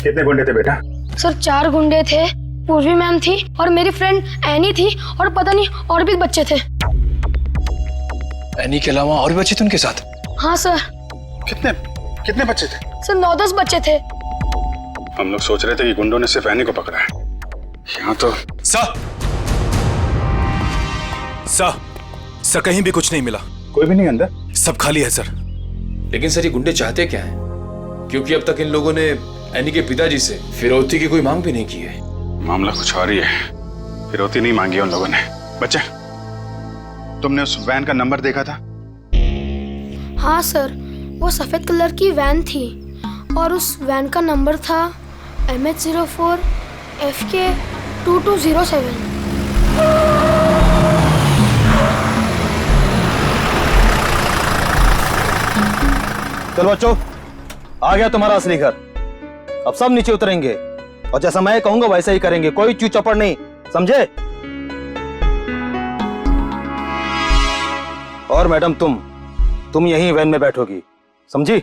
कितने गुंडे थे बेटा? सर 4 गुंडे थे, पूर्वी मैम थी और मेरी फ्रेंड एनी थी और पता नहीं और भी बच्चे थे। एनी के अलावा और भी बच्चे थे उनके साथ? हाँ सर। कितने कितने बच्चे थे? सर 9-10 बच्चे थे। हम लोग सोच रहे थे कि गुंडों ने सिर्फ एनी को पकड़ा है। यहाँ तो सर कहीं भी कुछ नहीं मिला। कोई भी नहीं अंदर? सब खाली है सर। लेकिन सर ये गुंडे चाहते क्या हैं? क्योंकि अब तक इन लोगों ने एनी के पिताजी से फिरौती की कोई मांग भी नहीं की है। मामला कुछ और ही है। फिरौती नहीं मांगी उन लोगों ने। बच्चे, तुमने उस वैन का नंबर देखा था? हाँ सर, वो सफेद कलर की वैन थी और उस वैन का नंबर था MH04 FK 2207। चलो बच्चों, आ गया तुम्हारा असली घर। अब सब नीचे उतरेंगे और जैसा मैं कहूंगा वैसा ही करेंगे, कोई चू चपड़ नहीं, समझे? और मैडम तुम यहीं वैन में बैठोगी, समझी?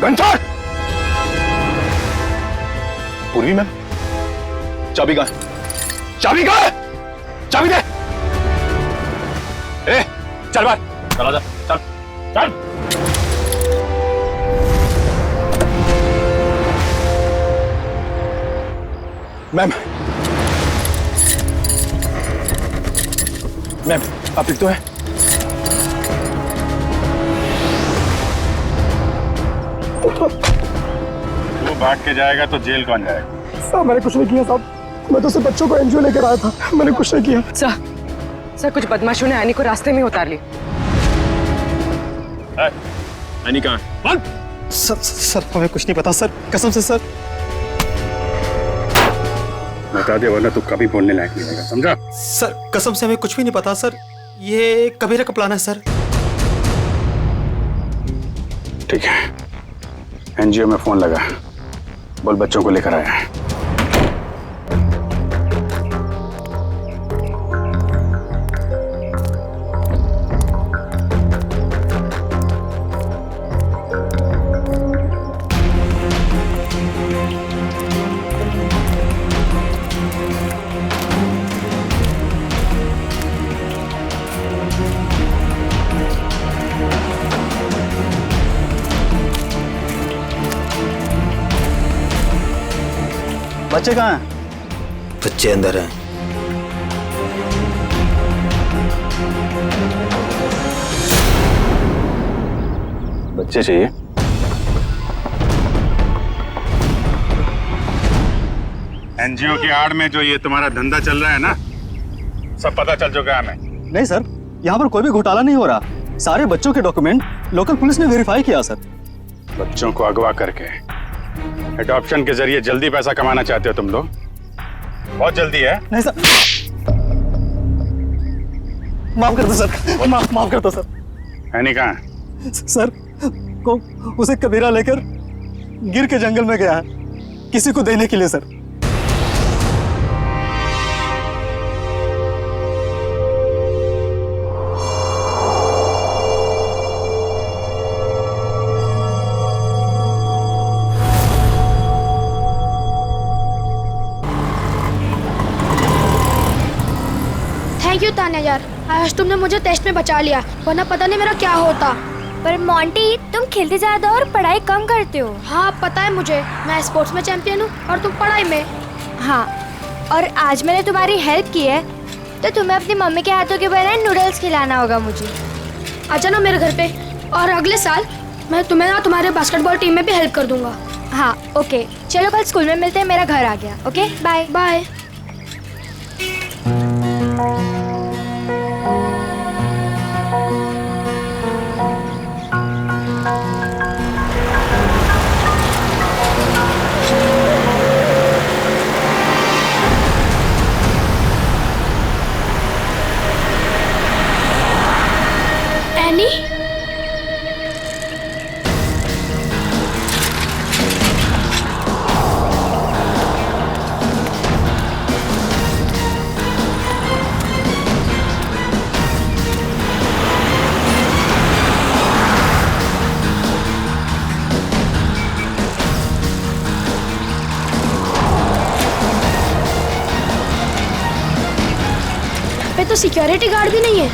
घंटा! पूर्वी मैम, चाबी कहाँ है? चाबी कहाँ है? चाबी दे! ए, चल बाहर, चला जा, चल, चल! मैम, आप ठीक तो है? तू भाग के जाएगा तो जेल कौन जाएगा? साहब मैंने कुछ नहीं किया साहब, मैं तो सिर्फ बच्चों को एनजीओ लेकर आया था, मैंने कुछ नहीं किया। सर कुछ बदमाशों ने एनी को रास्ते में उतार ली। एनी कहाँ है? सर हमें कुछ नहीं पता सर, कसम से सर। बता दे वरना तू कभी बोलने लायक नहीं रहेगा, समझा? सर कसम से हमें कुछ भी नहीं पता सर, ये कबीरा का प्लान है सर। ठीक है, एनजीओ में फोन लगा, बोल बच्चों को लेकर आया है। बच्चे कहाँ हैं? बच्चे अंदर हैं। बच्चे चाहिए? एनजीओ की आड़ में जो ये तुम्हारा धंधा चल रहा है ना, सब पता चल चुका है हमें। नहीं सर, यहाँ पर कोई भी घोटाला नहीं हो रहा, सारे बच्चों के डॉक्यूमेंट लोकल पुलिस ने वेरीफाई किया सर। बच्चों को अगवा करके एडॉप्शन के जरिए जल्दी पैसा कमाना चाहते हो तुम लोग? बहुत जल्दी है। नहीं सर, माफ कर दो सर, माफ कर दो सर। एनी कहाँ है? सर को उसे कबीरा लेकर गिर के जंगल में गया है किसी को देने के लिए सर। थैंक यू तान्या यार, आज तुमने मुझे टेस्ट में बचा लिया, वरना पता नहीं मेरा क्या होता। पर मोंटी, तुम खेलते ज्यादा और पढ़ाई कम करते हो। हाँ पता है मुझे, मैं स्पोर्ट्स में चैंपियन हूँ और तुम पढ़ाई में। हाँ, और आज मैंने तुम्हारी हेल्प की है तो तुम्हें अपनी मम्मी के हाथों के बनाए नूडल्स खिलाना होगा मुझे। आ जाना मेरे घर पे, और अगले साल मैं तुम्हें ना तुम्हारे बास्केटबॉल टीम में भी हेल्प कर दूंगा। हाँ ओके, चलो कल स्कूल में मिलते हैं, मेरा घर आ गया। Okay bye bye. तो सिक्योरिटी गार्ड भी नहीं है।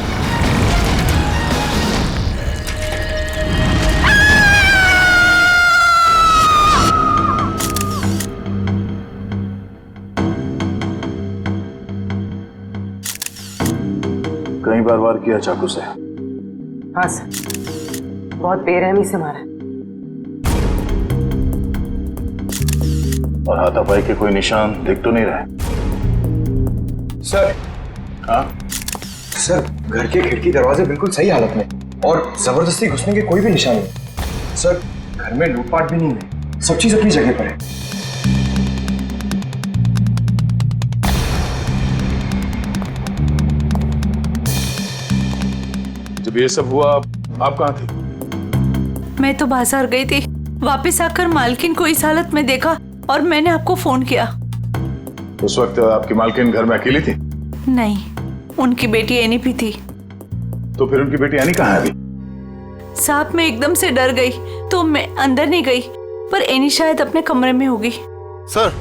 कई बार वार किया चाकू से। हाँ सर, बहुत बेरहमी से मारा है। और हाथापाई के कोई निशान दिख तो नहीं रहे। सर, हाँ सर घर के खिड़की दरवाजे बिल्कुल सही हालत में और जबरदस्ती घुसने के कोई भी निशान नहीं। सर घर में लूटपाट भी नहीं है, सब चीज अपनी जगह पर है। जब ये सब हुआ आप कहाँ थी? मैं तो बाजार गई थी, वापस आकर मालकिन को इस हालत में देखा और मैंने आपको फोन किया। उस वक्त आपकी मालकिन घर में अकेली थी? नहीं, उनकी बेटी एनी भी थी। तो फिर उनकी बेटी एनी कहाँ है अभी? साहब मैं एकदम से डर गई तो मैं अंदर नहीं गई, पर एनी शायद अपने कमरे में होगी। सर।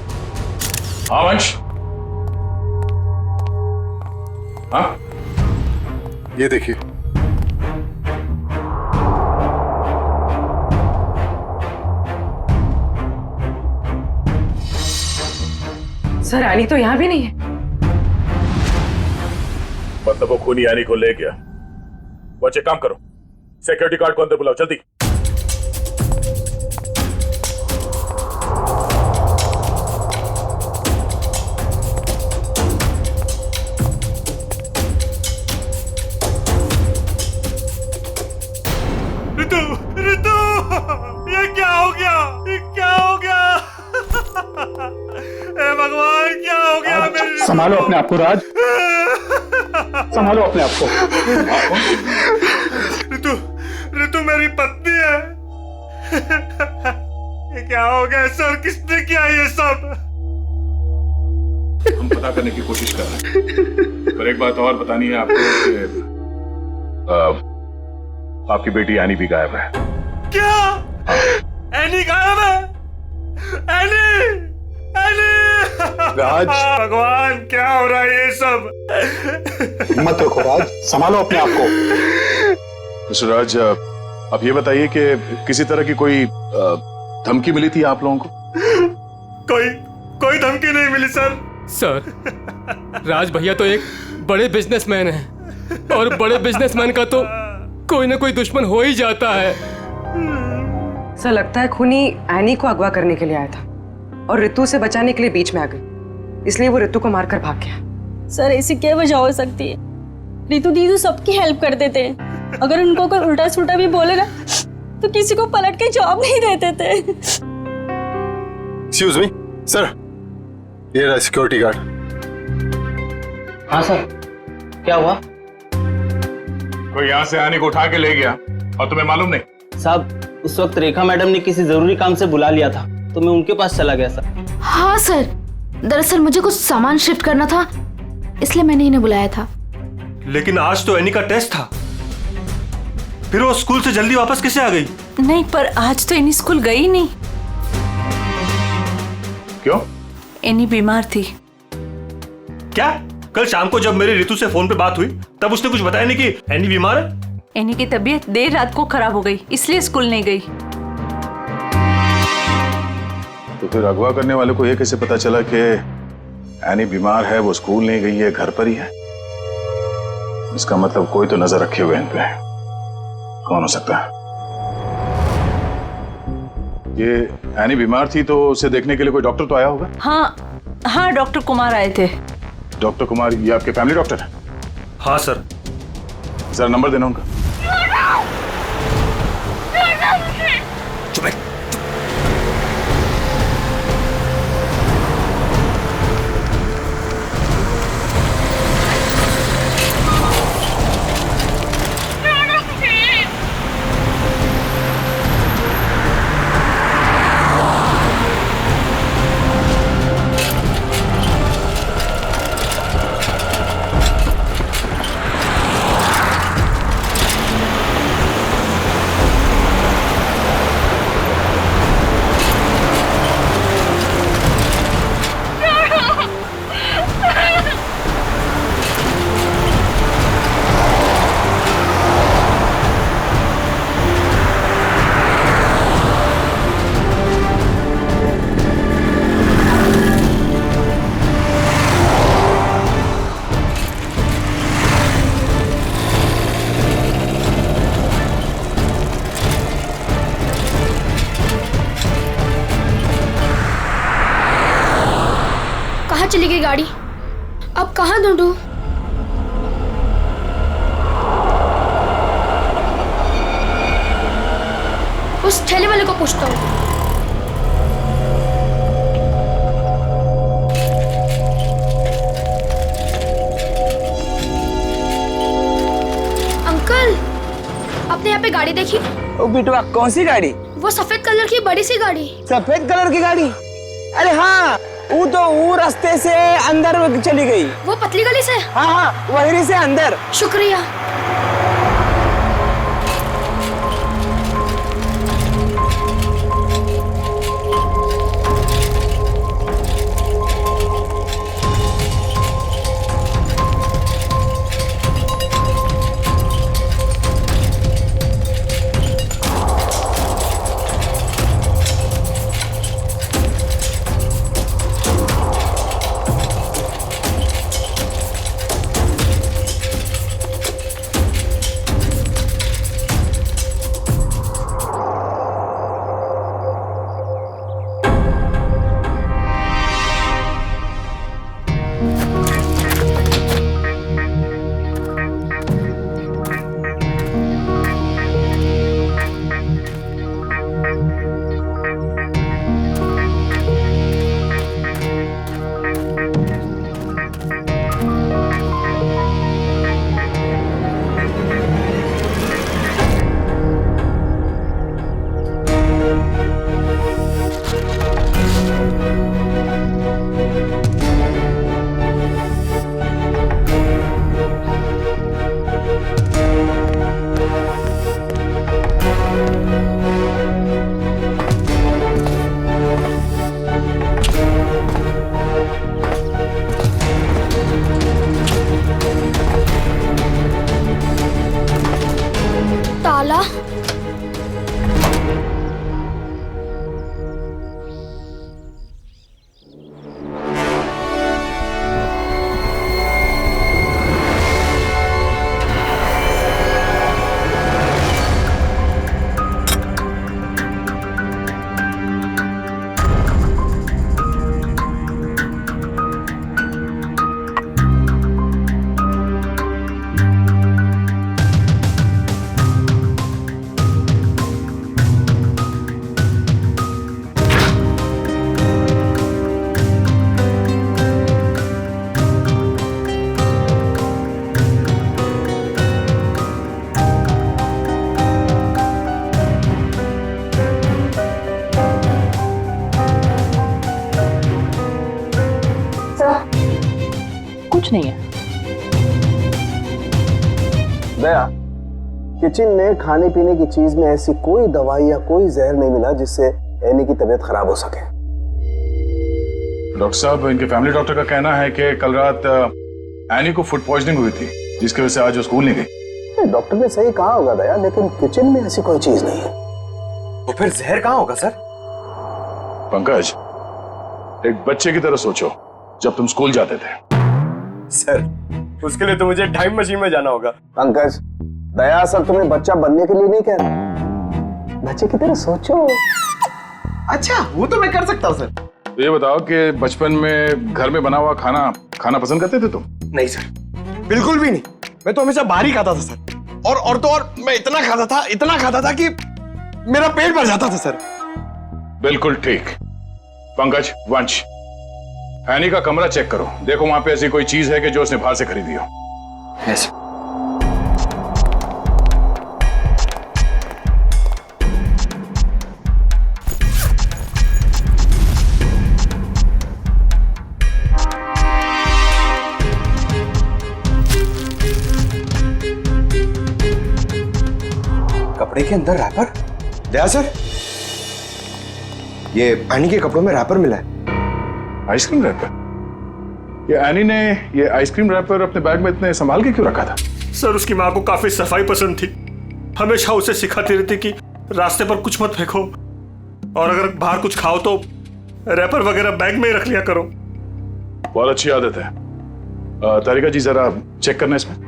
हाँ वंश। हाँ ये देखिए। सर एनी तो यहाँ भी नहीं है। मतलब वो खूनी यानी को ले गया। बच्चे काम करो, सिक्योरिटी गार्ड को अंदर बुलाओ जल्दी। ऋतु, ऋतु, ये क्या हो गया? ये क्या हो गया? हे भगवान, क्या हो गया मेरी? संभालो अपने आप को राज, संभालो अपने आप को। ऋतु, ऋतु मेरी पत्नी है। ये क्या हो गया सर? किसने किया ये सब? हम पता करने की कोशिश कर रहे हैं, पर एक बात और बतानी है आपको कि आपकी बेटी एनी भी गायब है। क्या? एनी गायब है? Annie, Annie! राज। भगवान, क्या हो रहा है ये सब? हिम्मत रखो राज, संभालो अपने आप को। मिस्टर राज, आप ये बताइए कि किसी तरह की कोई धमकी मिली थी आप लोगों को? कोई धमकी नहीं मिली सर। सर, राज भैया तो एक बड़े बिजनेसमैन हैं और बड़े बिजनेसमैन का तो कोई ना कोई दुश्मन हो ही जाता है। सर लगता है खूनी एनी को अगवा करने के लिए आया था और ऋतु से बचाने के लिए बीच में आ गई, इसलिए वो ऋतु को मारकर भाग गया। सर ऐसी क्या वजह हो सकती है? ऋतु दीदी सबकी हेल्प कर देते हैं, अगर उनको कोई उल्टा सुल्टा भी बोलेगा तो किसी को पलट के जवाब नहीं देते थे। एक्सक्यूज मी सर, ये रहा सिक्योरिटी गार्ड। हाँ सर, क्या हुआ? कोई यहाँ से आने को उठा के ले गया और तुम्हें मालूम नहीं? साहब उस वक्त रेखा मैडम ने किसी जरूरी काम से बुला लिया था तो मैं उनके पास चला गया सर। हाँ सर, दरअसल मुझे कुछ सामान शिफ्ट करना था, इसलिए मैंने इन्हें बुलाया था। लेकिन आज तो एनी का टेस्ट था, फिर वो स्कूल से जल्दी वापस कैसे आ गई? नहीं, पर आज तो एनी स्कूल गई नहीं। क्यों? एनी बीमार थी। क्या? कल शाम को जब मेरी ऋतु से फोन पे बात हुई तब उसने कुछ बताया नहीं कि एनी बीमार है? एनी की तबीयत देर रात को खराब हो गई, इसलिए स्कूल नहीं गई। तो फिर अगवा करने वाले को ये कैसे पता चला कि एनी बीमार है, वो स्कूल नहीं गई है, घर पर ही है? इसका मतलब कोई तो नजर रखे हुए इन पे। कौन हो सकता है? ये एनी बीमार थी तो उसे देखने के लिए कोई डॉक्टर तो आया होगा? हाँ, डॉक्टर कुमार आए थे। डॉक्टर कुमार, ये आपके फैमिली डॉक्टर है? हाँ सर। जरा नंबर देना उनका। चली गई गाड़ी। अब कहाँ ढूंढूं? उस ठेले वाले को पूछता हूँ। अंकल, आपने यहाँ पे गाड़ी देखी? ओ बिटवा, कौन सी गाड़ी? वो सफेद कलर की बड़ी सी गाड़ी। सफेद कलर की गाड़ी? अरे हाँ, वो रास्ते से अंदर चली गई। वो पतली गली से? हाँ हाँ, वहीं से अंदर। शुक्रिया। ताला? कुछ नहीं है। दया, किचन में खाने पीने की चीज में ऐसी कोई दवाई या कोई जहर नहीं मिला जिससे एनी की तबीयत खराब हो सके। डॉक्टर साहब, इनके फैमिली डॉक्टर का कहना है कि कल रात एनी को फूड पॉइजनिंग हुई थी, जिसकी वजह से आज वो स्कूल नहीं गई। डॉक्टर ने सही कहा होगा दया, लेकिन किचन में ऐसी कोई चीज नहीं है। तो फिर जहर कहाँ होगा सर? पंकज, एक बच्चे की तरह सोचो, जब तुम स्कूल जाते थे। सर, उसके लिए तो मुझे टाइम मशीन में जाना होगा। पंकज, दया सर तुम्हें बच्चा बनने के लिए नहीं कह रहा, बच्चे की तरह सोचो। अच्छा, वो तो मैं कर सकता हूँ सर। तो ये बताओ कि बचपन में घर में बना हुआ खाना खाना पसंद करते थे तुम? नहीं सर, बिल्कुल भी नहीं। मैं तो हमेशा बाहर ही खाता था सर। और तो और मैं इतना खाता था कि मेरा पेट भर जाता था सर। बिल्कुल ठीक। पंकज, वंश, एनी का कमरा चेक करो, देखो वहां पे ऐसी कोई चीज है कि जो उसने बाहर से खरीदी हो। है सर। कपड़े के अंदर रैपर? दया सर, ये एनी के कपड़ों में रैपर मिला है। Ice cream wrapper? ये एनी ने ये आइसक्रीम रैपर अपने बैग में इतने संभाल के क्यों रखा था? सर, उसकी माँ को काफी सफाई पसंद थी। हमेशा उसे सिखाती रहती कि रास्ते पर कुछ मत फेंको, और अगर बाहर कुछ खाओ तो रैपर वगैरह बैग में ही रख लिया करो। बहुत अच्छी आदत है। तारिका जी, जरा चेक करना इसमें।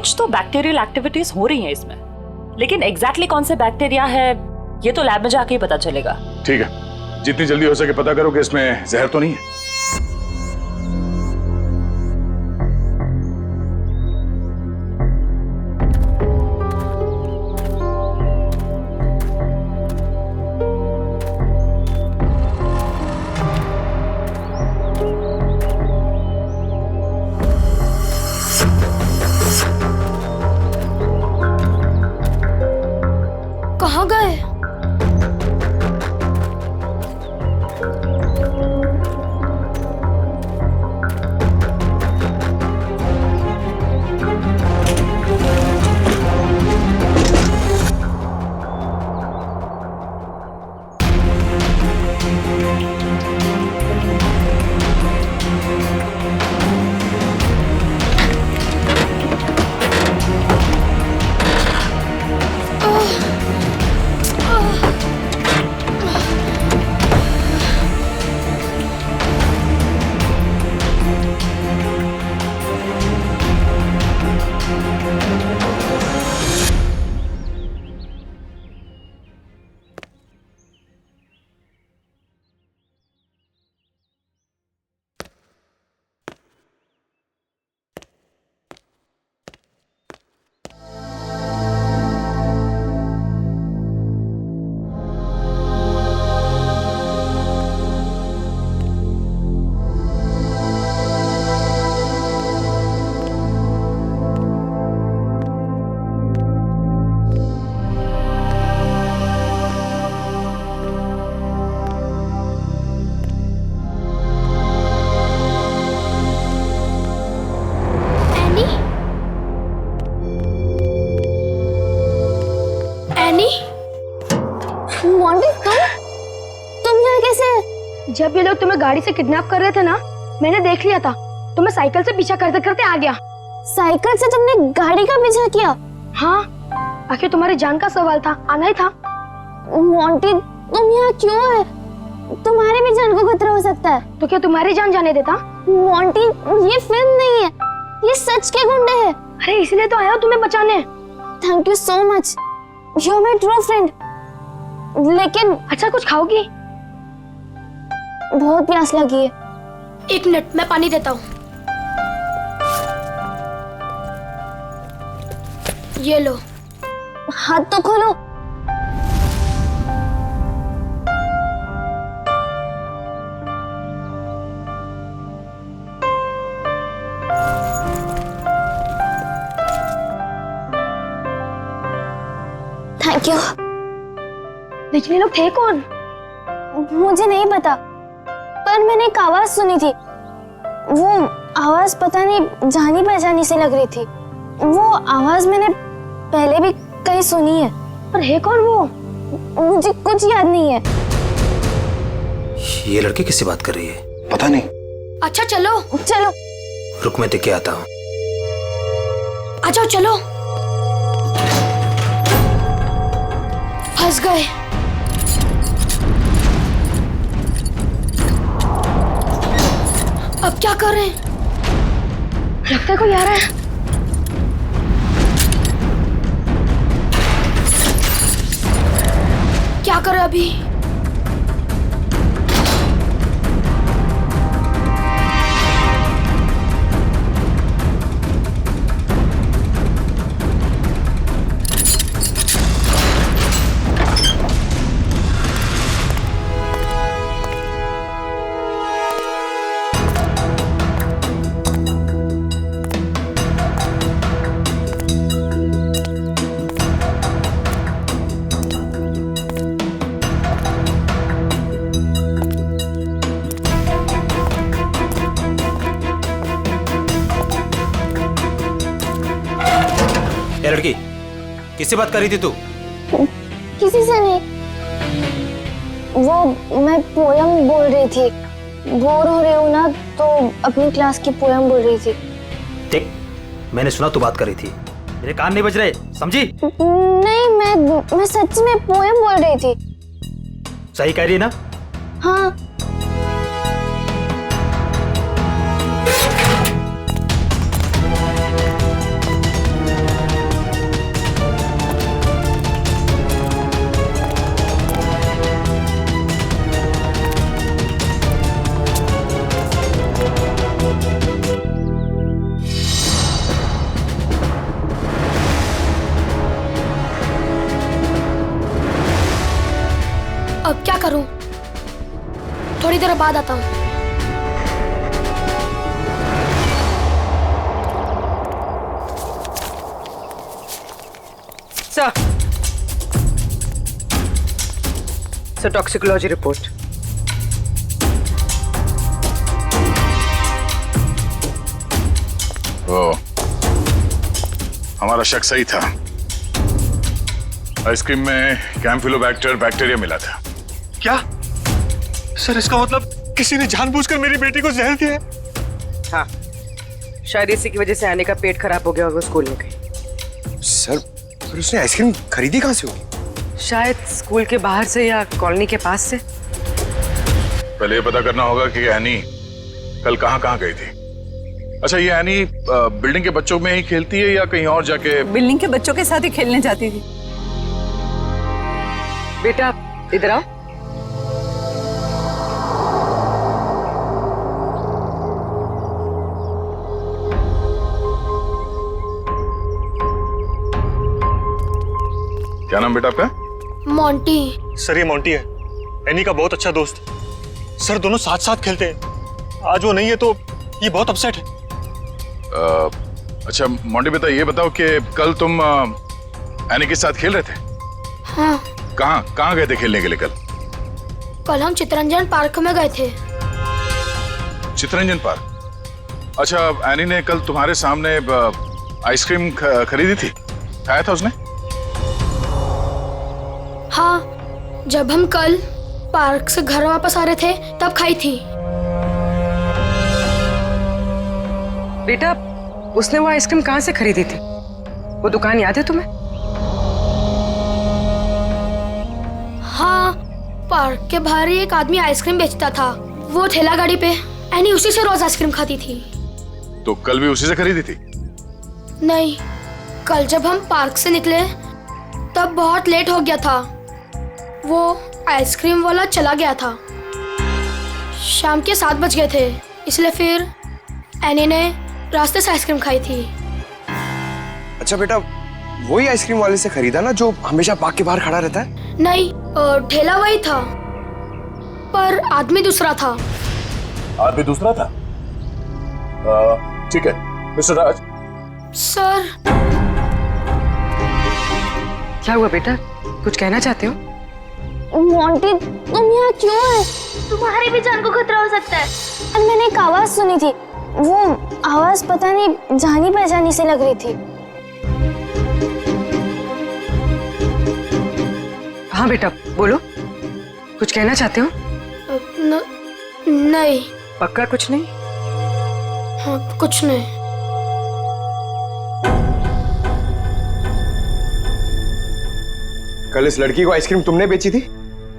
कुछ तो बैक्टीरियल एक्टिविटीज हो रही हैं इसमें, लेकिन एग्जैक्टली कौन से बैक्टीरिया है ये तो लैब में जाके ही पता चलेगा। ठीक है, जितनी जल्दी हो सके पता करो कि इसमें जहर तो नहीं है। कहाँ गए? जब ये लोग तुम्हें गाड़ी से किडनैप कर रहे थे ना, मैंने देख लिया था। तो मैं साइकिल से पीछा करते करते आ गया। साइकिल से तुमने गाड़ी का पीछा किया? हाँ, आखिर तुम्हारी जान का सवाल था, आना ही था। मोंटी, तुम यहाँ क्यों है? तुम्हारी भी जान को खतरा हो सकता है। तो क्या तुम्हारी जान जाने देता? मोंटी, ये फिल्म नहीं है, ये सच के गुंडे हैं। अरे इसलिए तो आया हूँ तुम्हें बचाने। Thank you so much, you are my true friend. लेकिन अच्छा, कुछ खाओगी? बहुत प्यास लगी है। एक मिनट, मैं पानी देता हूँ। ये लो। हाथ तो खोलो। Thank you. लेकिन ये लोग थे कौन? मुझे नहीं पता, पर मैंने एक आवाज सुनी थी। वो आवाज पता नहीं जानी पहचानी से लग रही थी। वो आवाज मैंने पहले भी कहीं सुनी है। पर है कौन वो? मुझे कुछ याद नहीं है। ये लड़की किससे बात कर रही है? पता नहीं। अच्छा चलो चलो। रुक, मैं देख के आता हूँ। आ जाओ, चलो। फंस गए। अब क्या कर रहे हैं? लगता है कोई आ रहा है। क्या करें अभी? लड़की, किससे बात कर रही थी तू? किसी से नहीं। वो मैं पोयम बोल रही थी। बोर हो रही हूँ ना, तो अपनी क्लास की पोयम बोल रही थी। देख, मैंने सुना तू बात कर रही थी, मेरे कान नहीं बज रहे, समझी? नहीं, मैं सच में पोयम बोल रही थी। सही कह रही है ना? हाँ। अब क्या करूं? थोड़ी देर बाद आता हूं। Sir toxicology report. ओ, हमारा शक सही था। आइसक्रीम में कैम्फिलोबैक्टर बैक्टीरिया मिला था। क्या सर, इसका मतलब किसी ने जानबूझकर मेरी बेटी को जहर दिया है? हाँ, शायद इसी की वजह से आने का पेट खराब हो गया और वो स्कूल में गई। सर, फिर उसने आइसक्रीम खरीदी कहाँ से होगी? शायद स्कूल के बाहर से या कॉलोनी के पास से। पहले ये पता करना होगा कि एनी कल कहाँ कहाँ गई थी। अच्छा, ये एनी बिल्डिंग के बच्चों में ही खेलती है या कहीं और जाके? बिल्डिंग के बच्चों के साथ ही खेलने जाती थी। बेटा इधर आओ। क्या नाम बेटा आपका? मोंटी। सर, ये मोंटी है, एनी का बहुत अच्छा दोस्त। सर, दोनों साथ साथ खेलते हैं। आज वो नहीं है तो ये बहुत अपसेट है। अच्छा मोंटी बेटा, ये बताओ कि कल तुम एनी के साथ खेल रहे थे? हाँ। कहाँ गए थे खेलने के लिए कल? कल हम चितरंजन पार्क में गए थे। चितरंजन पार्क? अच्छा, एनी ने कल तुम्हारे सामने आइसक्रीम खरीदी थी, खाया था उसने? हाँ, जब हम कल पार्क से घर वापस आ रहे थे तब खाई थी। बेटा, उसने वो आइसक्रीम कहाँ से खरीदी थी? वो दुकान याद है तुम्हें? हाँ, पार्क के बाहर ही एक आदमी आइसक्रीम बेचता था। वो ठेला गाड़ी पे एनी उसी से रोज आइसक्रीम खाती थी। तो कल भी उसी से खरीदी थी? नहीं, कल जब हम पार्क से निकले तब बहुत लेट हो गया था। वो आइसक्रीम वाला चला गया था। शाम के 7 बज गए थे, इसलिए फिर एनी ने रास्ते से आइसक्रीम खाई थी। अच्छा बेटा, वही आइसक्रीम वाले से खरीदा ना जो हमेशा पार्क के बाहर खड़ा रहता है? नहीं, ठेला वही था पर आदमी दूसरा था। आदमी दूसरा था? ठीक है मिस्टर राज। सर। क्या हुआ बेटा, कुछ कहना चाहते हो? मोंटी, तुम यहाँ क्यों है? तुम्हारी भी जान को खतरा हो सकता है। और मैंने एक आवाज सुनी थी। वो आवाज पता नहीं जानी पहचानी से लग रही थी। हाँ बेटा, बोलो, कुछ कहना चाहते हो? नहीं। पक्का कुछ नहीं? हाँ, कुछ नहीं। कल इस लड़की को आइसक्रीम तुमने बेची थी?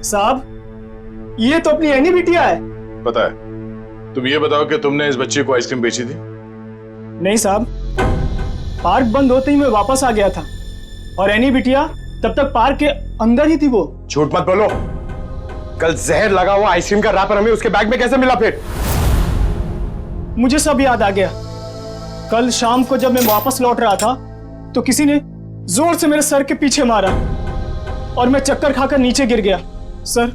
साहब, ये तो अपनी एनी बिटिया है। पता है। तुम ये बताओ कि तुमने इस बच्चे को आइसक्रीम बेची थी? नहीं साहब, पार्क बंद होते ही मैं वापस आ गया था और एनी बिटिया तब तक पार्क के अंदर ही थी। वो झूठ मत बोलो। कल जहर लगा हुआ आइसक्रीम का रैपर हमें उसके बैग में कैसे मिला? फिर मुझे सब याद आ गया। कल शाम को जब मैं वापस लौट रहा था तो किसी ने जोर से मेरे सर के पीछे मारा और मैं चक्कर खाकर नीचे गिर गया। सर,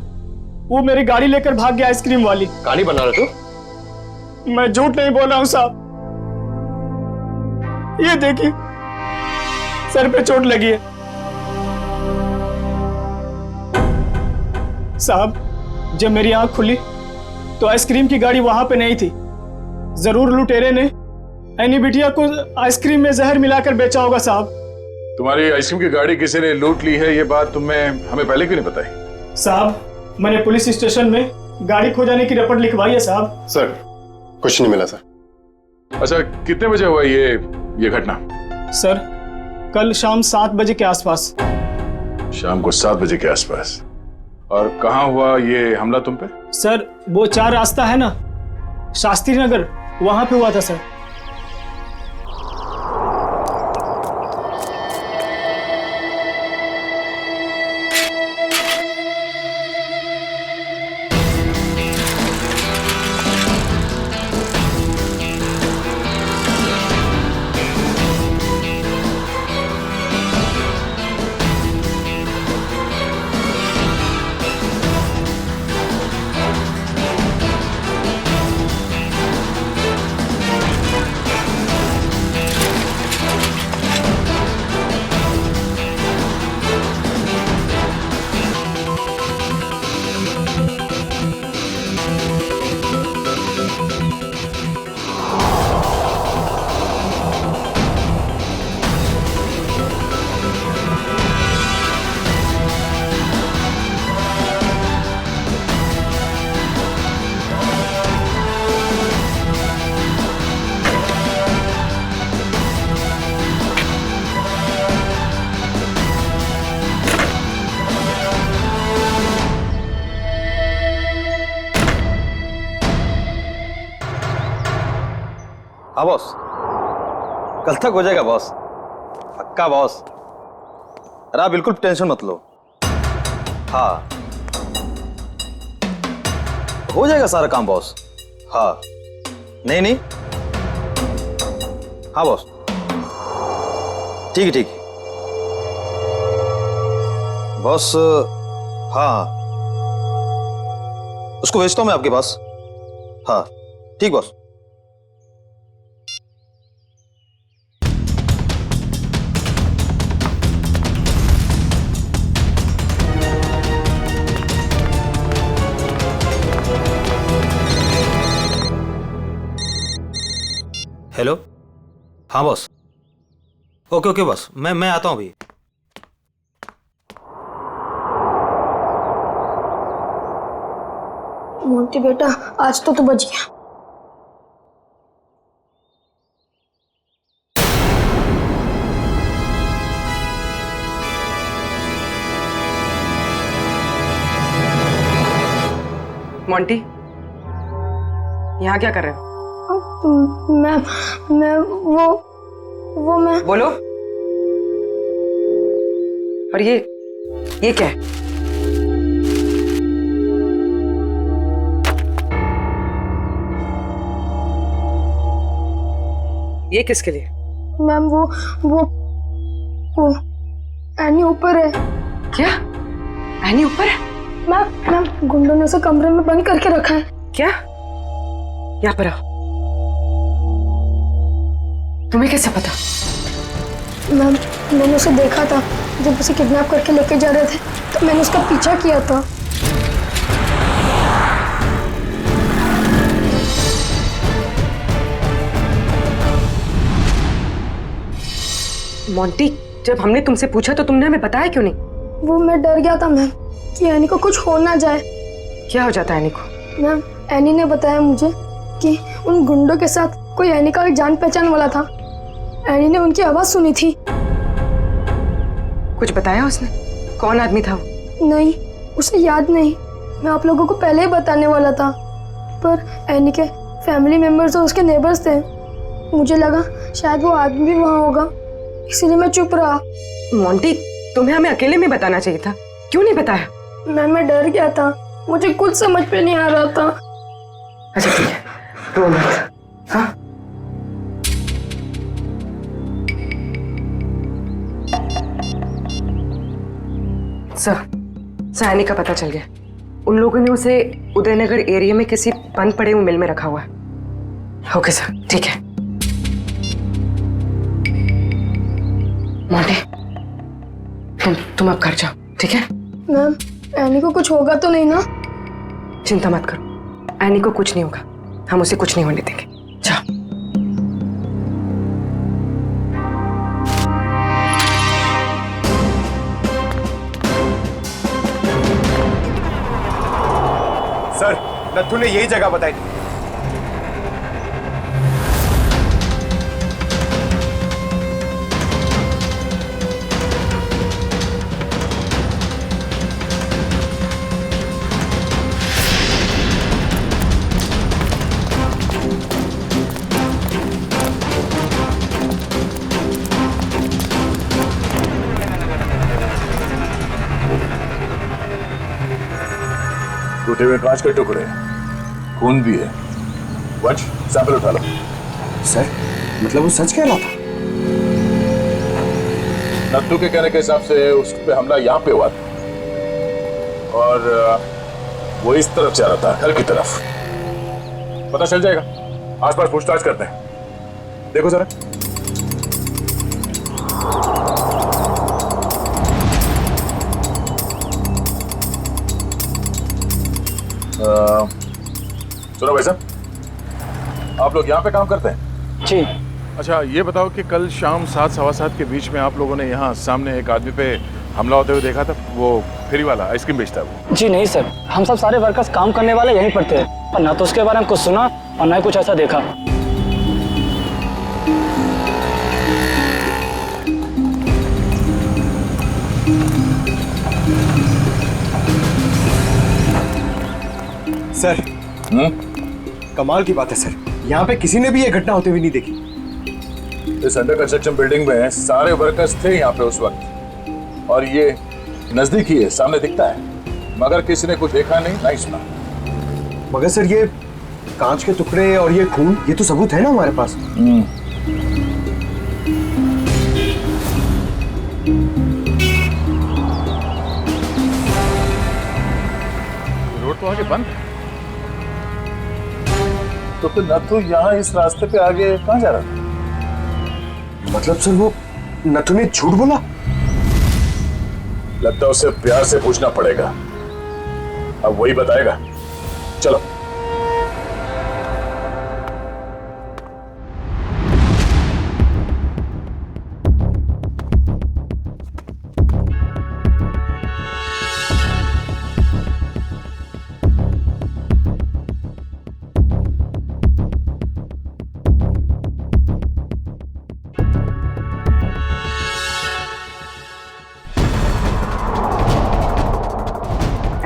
वो मेरी गाड़ी लेकर भाग गया आइसक्रीम वाली। कहानी बना रहे तू? मैं झूठ नहीं बोल रहा हूं साहब। ये देखिए, सर पे चोट लगी है। साहब, जब मेरी आंख खुली तो आइसक्रीम की गाड़ी वहां पे नहीं थी। जरूर लुटेरे ने एनी बिटिया को आइसक्रीम में जहर मिलाकर बेचा होगा साहब। तुम्हारी आइसक्रीम की गाड़ी किसी ने लूट ली है, ये बात तुमने हमें पहले क्यों नहीं बताई? साहब, मैंने पुलिस स्टेशन में गाड़ी खो जाने की रिपोर्ट लिखवाई है साहब। सर, कुछ नहीं मिला सर। अच्छा, कितने बजे हुआ ये घटना? सर, कल शाम 7 बजे के आसपास। शाम को 7 बजे के आसपास? और कहाँ हुआ ये हमला तुम पे? सर, वो 4 रास्ता है ना, शास्त्री नगर, वहां पे हुआ था सर। हाँ बॉस, कल तक हो जाएगा बॉस, पक्का बॉस। अरे आप बिल्कुल टेंशन मत लो। हाँ हो जाएगा सारा काम बॉस। हाँ नहीं नहीं, हाँ बॉस, ठीक है ठीक है बॉस। हाँ उसको भेजता हूं मैं आपके पास। हाँ ठीक बॉस। हेलो, हाँ बॉस, ओके ओके बॉस, मैं आता हूँ अभी। मोंटी बेटा आज तो तू बच गया। मोंटी, यहाँ क्या कर रहे हो? मैं वो मैं बोलो। और ये क्या है? ये किसके लिए? मैम वो एनी ऊपर है। क्या? एनी ऊपर है? मैम गुंडों ने उसे कमरे में बंद करके रखा है। क्या? यहाँ पर आओ। तुम्हें कैसे पता? मैम मैंने उसे देखा था जब उसे किडनैप करके लेके जा रहे थे, तो मैंने उसका पीछा किया था। मोंटी, जब हमने तुमसे पूछा तो तुमने हमें बताया क्यों नहीं? वो मैं डर गया था मैम कि एनी को कुछ हो ना जाए। क्या हो जाता है एनी को? मैम एनी ने बताया मुझे कि उन गुंडों के साथ कोई एनी का जान पहचान वाला था। एनी ने उनकी आवाज सुनी थी। कुछ बताया उसने? कौन आदमी था वो? नहीं, उसे याद नहीं। मैं आप लोगों को पहले ही बताने वाला था, पर एनी के फैमिली मेंबर्स और उसके नेबर्स थे। मुझे लगा शायद वो आदमी भी वहाँ होगा, इसलिए मैं चुप रहा। मोंटी, तुम्हें हमें अकेले में बताना चाहिए था, क्यों नहीं बताया? मैं डर गया था, मुझे कुछ समझ पे नहीं आ रहा था। अच्छा ठीक है, रो मत। हाँ सर, एनी का पता चल गया। उन लोगों ने उसे उदयनगर एरिया में किसी बंद पड़े हुए मिल में रखा हुआ है। ओके सर, ठीक है। मोंटी, तुम अब घर जाओ, ठीक है? मैम एनी को कुछ होगा तो नहीं ना? चिंता मत करो, एनी को कुछ नहीं होगा, हम उसे कुछ नहीं होने देंगे। जाओ। सर, नत्थु ने यही जगह बताई थी। टूटे हुए कांच के टुकड़े, खून भी है। वंश, सैंपल उठा लो। सर, मतलब वो सच कह रहा था? नत्थु के कहने के हिसाब से उस पे हमला यहाँ पे हुआ था और वो इस तरफ जा रहा था, घर की तरफ। पता चल जाएगा, आसपास पूछताछ करते हैं। देखो जरा। सुनो भाई साहब, आप लोग यहाँ पे काम करते हैं? जी। अच्छा ये बताओ कि कल शाम 7 सवा 7 के बीच में आप लोगों ने यहाँ सामने एक आदमी पे हमला होते हुए देखा था? वो फेरी वाला आइसक्रीम बेचता है वो। जी नहीं सर, हम सब सारे वर्कर्स काम करने वाले यहीं पर थे, पर ना तो उसके बारे में कुछ सुना और ना ही कुछ ऐसा देखा। सर, कमाल की बात है सर, यहाँ पे किसी ने भी ये घटना होते हुए नहीं देखी। इस अंडर कंस्ट्रक्शन बिल्डिंग में सारे वर्कर्स थे यहाँ पे उस वक्त, और ये नजदीक ही है, सामने दिखता है, मगर किसी ने कुछ देखा नहीं सुना। मगर सर ये कांच के टुकड़े और ये खून, ये तो सबूत है ना हमारे पास। रोड तो आगे बंद है, तो फिर नथु यहाँ इस रास्ते पे आगे कहाँ जा रहा था? मतलब सर वो नथु ने झूठ बोला? लगता है उसे प्यार से पूछना पड़ेगा, अब वही बताएगा। चलो।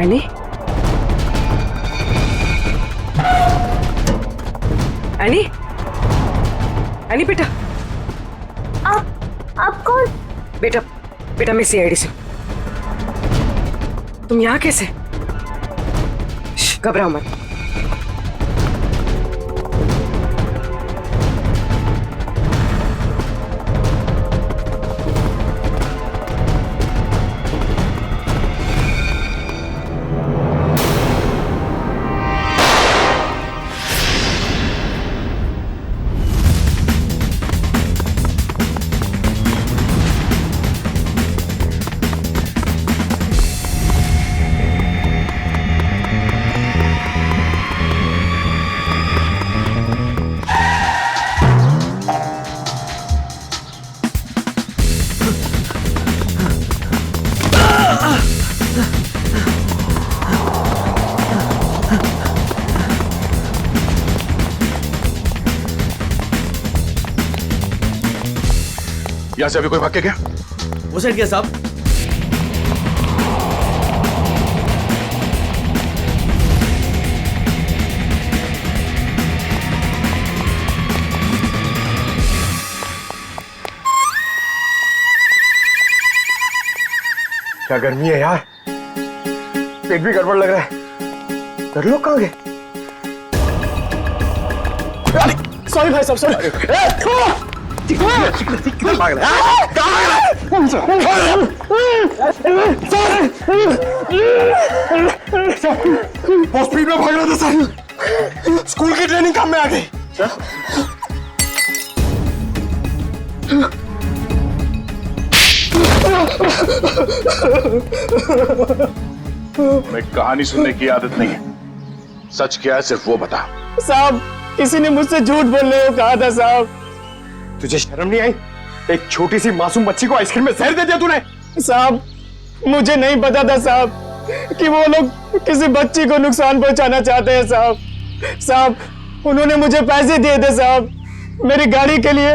एनी? एनी? एनी बेटा। आप कौन? बेटा बेटा मैं सीआईडी से। तुम यहाँ कैसे? घबराओ मत। यहाँ से अभी कोई भाग के गया? वो साइड क्या साहब? क्या गर्मी है यार, पेट भी गड़बड़ लग रहा है। कर लो कहाँ गए? सॉरी भाई साहब, सॉरी। किधर भाग रहा है? बहुत स्पीड में भाग रहा था सर, स्कूल की ट्रेनिंग काम में आ गई। मैं कहानी सुनने की आदत नहीं है, सच क्या है सिर्फ वो बता। साहब किसी ने मुझसे झूठ बोलने को कहा था साहब। तुझे शर्म नहीं आई? एक छोटी सी मासूम बच्ची को आइसक्रीम में जहर दे दिया तूने। साहब मुझे नहीं पता था साहब कि वो लोग किसी बच्ची को नुकसान पहुंचाना चाहते हैं साहब। साहब उन्होंने मुझे पैसे दिए थे साहब, मेरी गाड़ी के लिए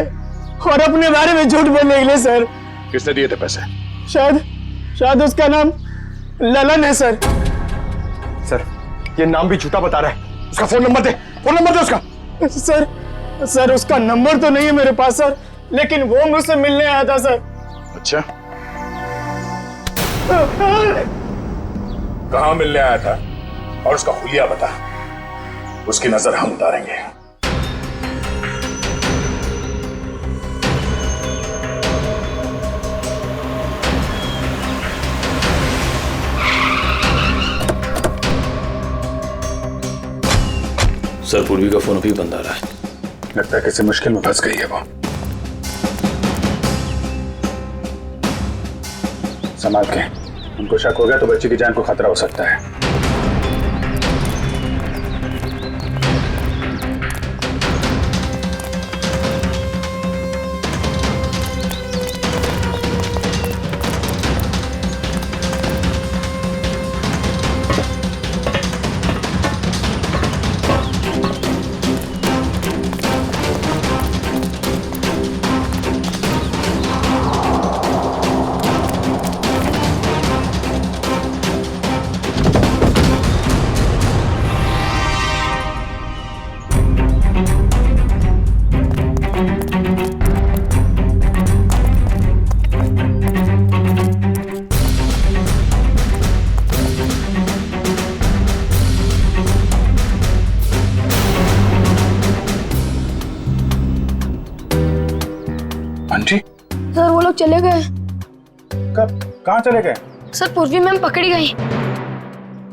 और अपने बारे में झूठ बोलने के लिए सर। किसने दिए थे पैसे? शायद उसका नाम ललन है सर। सर ये नाम भी झूठा बता रहा है। उसका फोन नंबर दे उसका। सर उसका नंबर तो नहीं है मेरे पास सर, लेकिन वो मुझसे मिलने आया था सर। अच्छा, कहाँ मिलने आया था और उसका हुलिया बता, उसकी नजर हम उतारेंगे। सर पूर्वी का फोन अभी बंद आ रहा है। लगता है किसी मुश्किल में फंस गई है वो। संभाल के, उनको शक हो गया तो बच्ची की जान को खतरा हो सकता है। चले गए। कब? कहाँ चले गए? सर पूर्वी मैम पकड़ी गई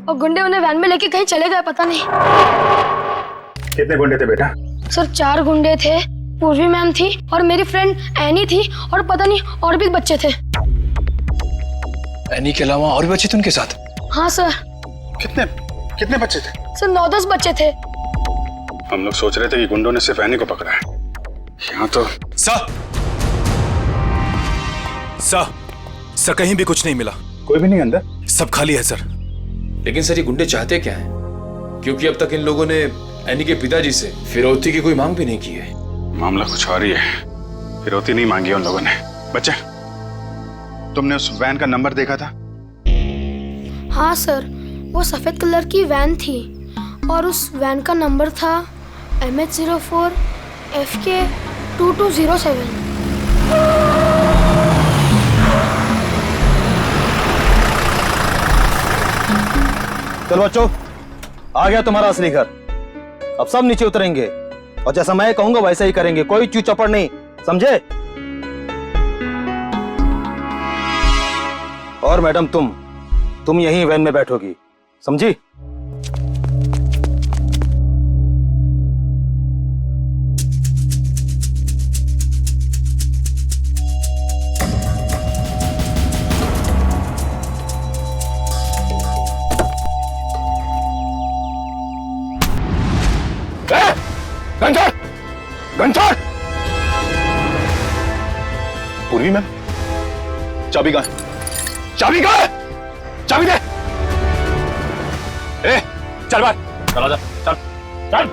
और गुंडे उन्हें वैन में लेके कहीं चले गए, पता नहीं। कितने गुंडे थे बेटा? सर 4 गुंडे थे, पूर्वी मैम थी और मेरी फ्रेंड एनी थी और पता नहीं और भी बच्चे थे। एनी के अलावा और भी बच्चे थे उनके साथ? हाँ सर। कितने बच्चे थे? सर 9-10 बच्चे थे। हम लोग सोच रहे थे कि गुंडों ने सिर्फ एनी को पकड़ा है। यहाँ तो सर कहीं भी कुछ नहीं मिला। कोई भी नहीं अंदर? सब खाली है सर। लेकिन सर ये गुंडे चाहते क्या हैं? क्योंकि अब तक इन लोगों ने एनी के पिताजी से फिरौती की कोई मांग भी नहीं की है। मामला कुछ और ही है। फिरौती नहीं मांगी उन लोगों ने। बच्चे, तुमने उस वैन का नंबर देखा था? हाँ सर, वो सफेद कलर की वैन थी और उस वैन का नंबर था MH04 FK 2207। चलो बच्चों, आ गया तुम्हारा असली घर। अब सब नीचे उतरेंगे और जैसा मैं कहूंगा वैसा ही करेंगे, कोई चू चपड़ नहीं, समझे? और मैडम तुम यहीं वैन में बैठोगी, समझी? घंटा! पूर्वी मैम, चाबी कहाँ? चाबी कहाँ है? चाबी दे! ए, चल बाहर, चला जा, चल।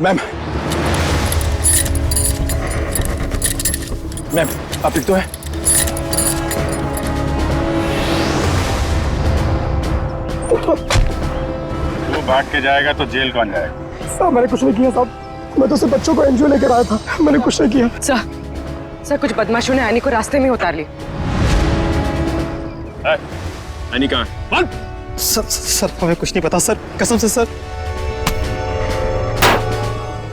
मैम, आप ठीक तो है? वो भाग के जाएगा तो जेल कौन जाएगा? साहब मैंने कुछ नहीं किया साहब, मैं तो सिर्फ बच्चों को एनजीओ लेकर आया था, मैंने कुछ नहीं किया। सर कुछ बदमाशों ने एनी को रास्ते में उतार ली। एनी कहाँ है? सर हमें कुछ नहीं पता सर, कसम से सर।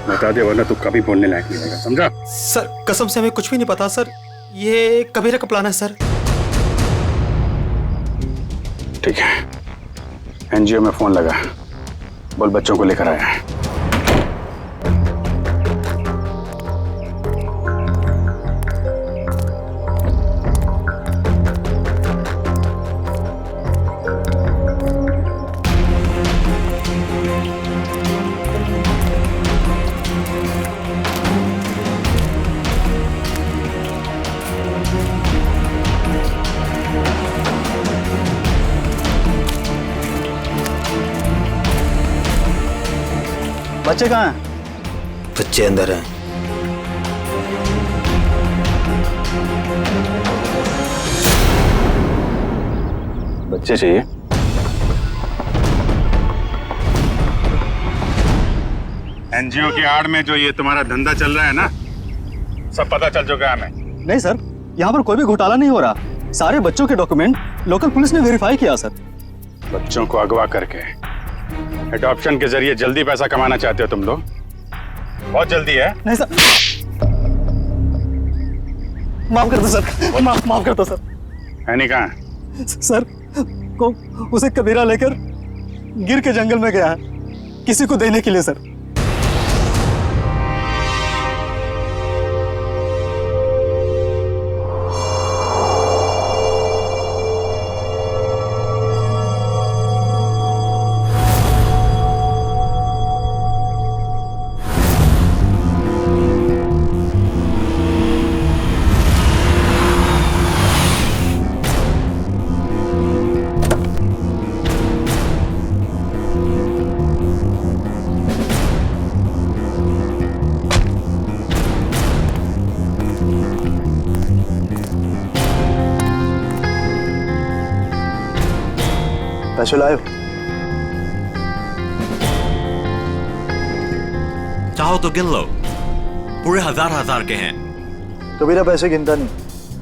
बता दे वरना तू कभी बोलने लायक नहीं रहेगा, समझा? सर कसम से हमें कुछ भी नहीं पता सर, ये कबीरा का प्लान है सर। ठीक है, एनजीओ में फोन लगा, बोल बच्चों को लेकर आया है। बच्चे कहाँ हैं? बच्चे अंदर हैं। बच्चे चाहिए? एनजीओ की आड़ में जो ये तुम्हारा धंधा चल रहा है ना, सब पता चल चुका है हमें। नहीं सर, यहाँ पर कोई भी घोटाला नहीं हो रहा, सारे बच्चों के डॉक्यूमेंट लोकल पुलिस ने वेरीफाई किया सर। बच्चों को अगवा करके एडॉप्शन के जरिए जल्दी पैसा कमाना चाहते हो तुम लोग? बहुत जल्दी है। नहीं सर, माफ कर दो सर, माफ कर दो सर। एनी कहाँ है? सर को उसे कबीरा लेकर गिर के जंगल में गया है किसी को देने के लिए सर। पैसे लाए? चाहो तो गिन लो, पूरे हजार के हैं। कबीरा पैसे गिनता नहीं,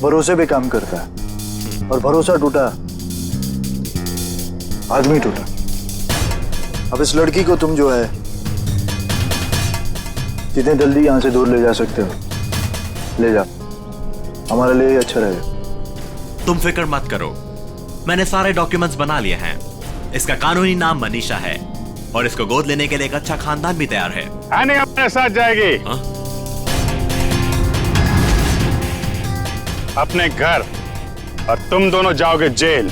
भरोसे पे काम करता है, और भरोसा टूटा आदमी टूटा। अब इस लड़की को तुम जो है जितने जल्दी यहाँ से दूर ले जा सकते हो ले जा, हमारे लिए अच्छा रहेगा। तुम फिक्र मत करो, मैंने सारे डॉक्यूमेंट्स बना लिए हैं। इसका कानूनी नाम मनीषा है और इसको गोद लेने के लिए एक अच्छा खानदान भी तैयार है। एनी अपने साथ जाएगी। अपने घर, और तुम दोनों जाओगे जेल।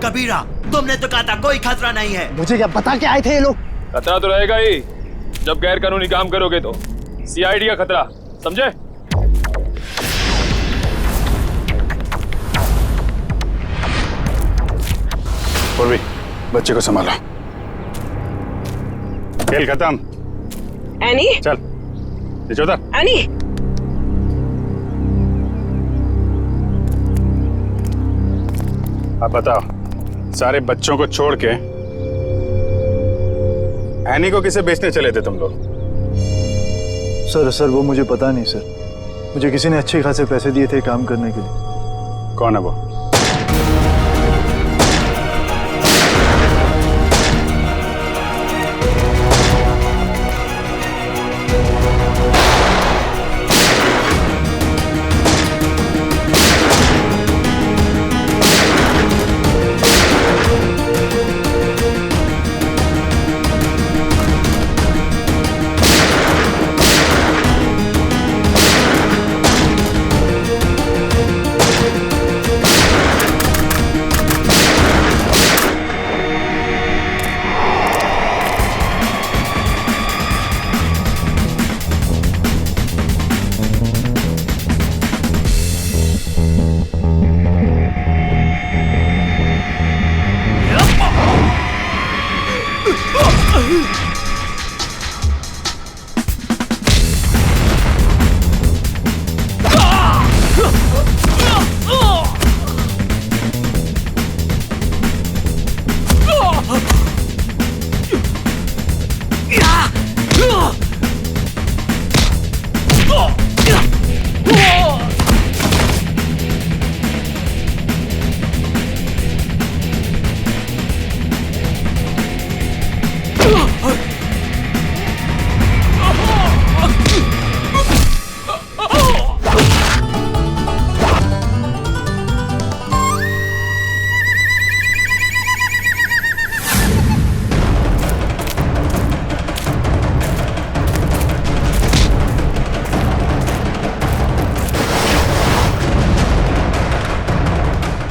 कबीरा, तुमने तो कहा था कोई खतरा नहीं है। मुझे क्या पता क्या आए थे ये लोग। खतरा तो रहेगा ही जब गैर कानूनी काम करोगे तो। सीआईडी का खतरा, समझे? पूर्वी, बच्चे को संभालो। खेल खत्म। एनी, चल नीचे उतर। एनी, अब बताओ, सारे बच्चों को छोड़ के एनी को किसे बेचने चले थे तुम लोग? सर वो मुझे पता नहीं सर, मुझे किसी ने अच्छे खासे पैसे दिए थे काम करने के लिए। कौन है वो?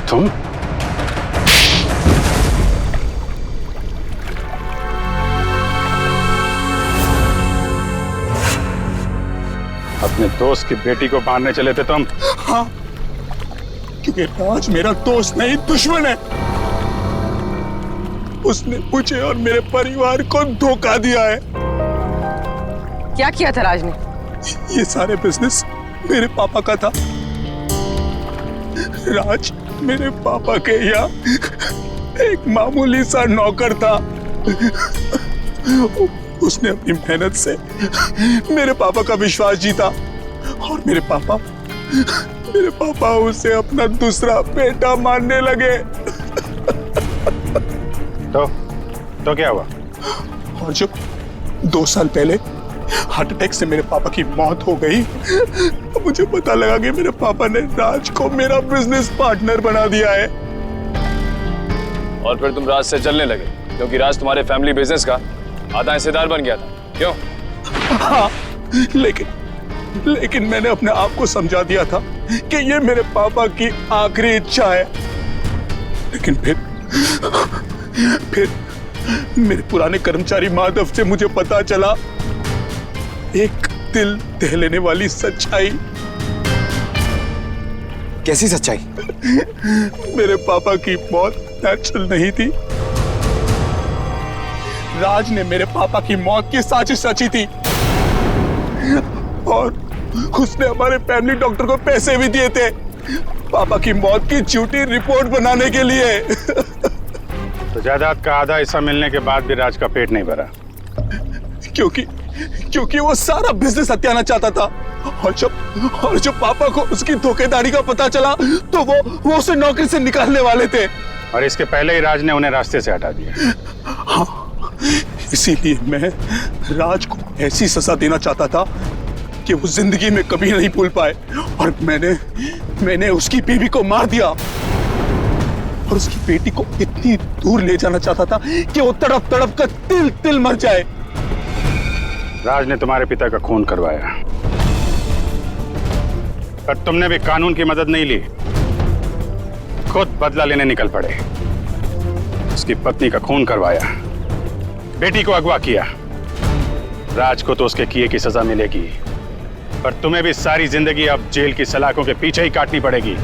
तुम? अपने दोस्त की बेटी को मारने चले थे तुम? हाँ, क्योंकि राज मेरा दोस्त नहीं दुश्मन है। उसने मुझे और मेरे परिवार को धोखा दिया है। क्या किया था राज ने? ये सारे बिजनेस मेरे पापा का था। राज मेरे पापा के यहाँ एक मामूली सा नौकर था। उसने अपनी मेहनत से मेरे पापा का विश्वास जीता और मेरे पापा उसे अपना दूसरा बेटा मानने लगे। तो क्या हुआ? और जब 2 साल पहले हार्ट अटैक से मेरे पापा की मौत हो गई, तो मुझे पता लगा कि मेरे पापा ने राज को मेरा बिजनेस पार्टनर बना दिया है। और फिर तुम राज से चलने लगे क्योंकि राज तुम्हारे फैमिली बिजनेस का आधा हिस्सेदार बन गया था, क्यों? हाँ, लेकिन मैंने अपने आप को समझा दिया था कि ये मेरे पापा की आखिरी इच्छा है। लेकिन फिर मेरे पुराने कर्मचारी माधव से मुझे पता चला एक दिल दहलाने वाली सच्चाई। कैसी सच्चाई? मेरे पापा की मौत नेचुरल नहीं थी। राज ने मेरे पापा की मौत की साजिश रची थी और उसने हमारे फैमिली डॉक्टर को पैसे भी दिए थे पापा की मौत की झूठी रिपोर्ट बनाने के लिए। तो जायदाद का आधा हिस्सा मिलने के बाद भी राज का पेट नहीं भरा। क्योंकि वो सारा बिजनेस हत्याना चाहता था, और जब पापा को उसकी धोखेधारी का पता चला तो वो उसे नौकरी से निकालने वाले थे। और इसके पहले ही राज ने उन्हें रास्ते से हटा दिया। हाँ, इसीलिए मैं राज को ऐसी सजा देना चाहता था कि वो जिंदगी में कभी नहीं भूल पाए। और मैंने उसकी बीवी को मार दिया और उसकी बेटी को इतनी दूर ले जाना चाहता था कि वो तड़प तड़प कर तिल तिल मर जाए। राज ने तुम्हारे पिता का खून करवाया, पर तुमने भी कानून की मदद नहीं ली, खुद बदला लेने निकल पड़े। उसकी पत्नी का खून करवाया, बेटी को अगवा किया। राज को तो उसके किए की सजा मिलेगी, पर तुम्हें भी सारी जिंदगी अब जेल की सलाखों के पीछे ही काटनी पड़ेगी।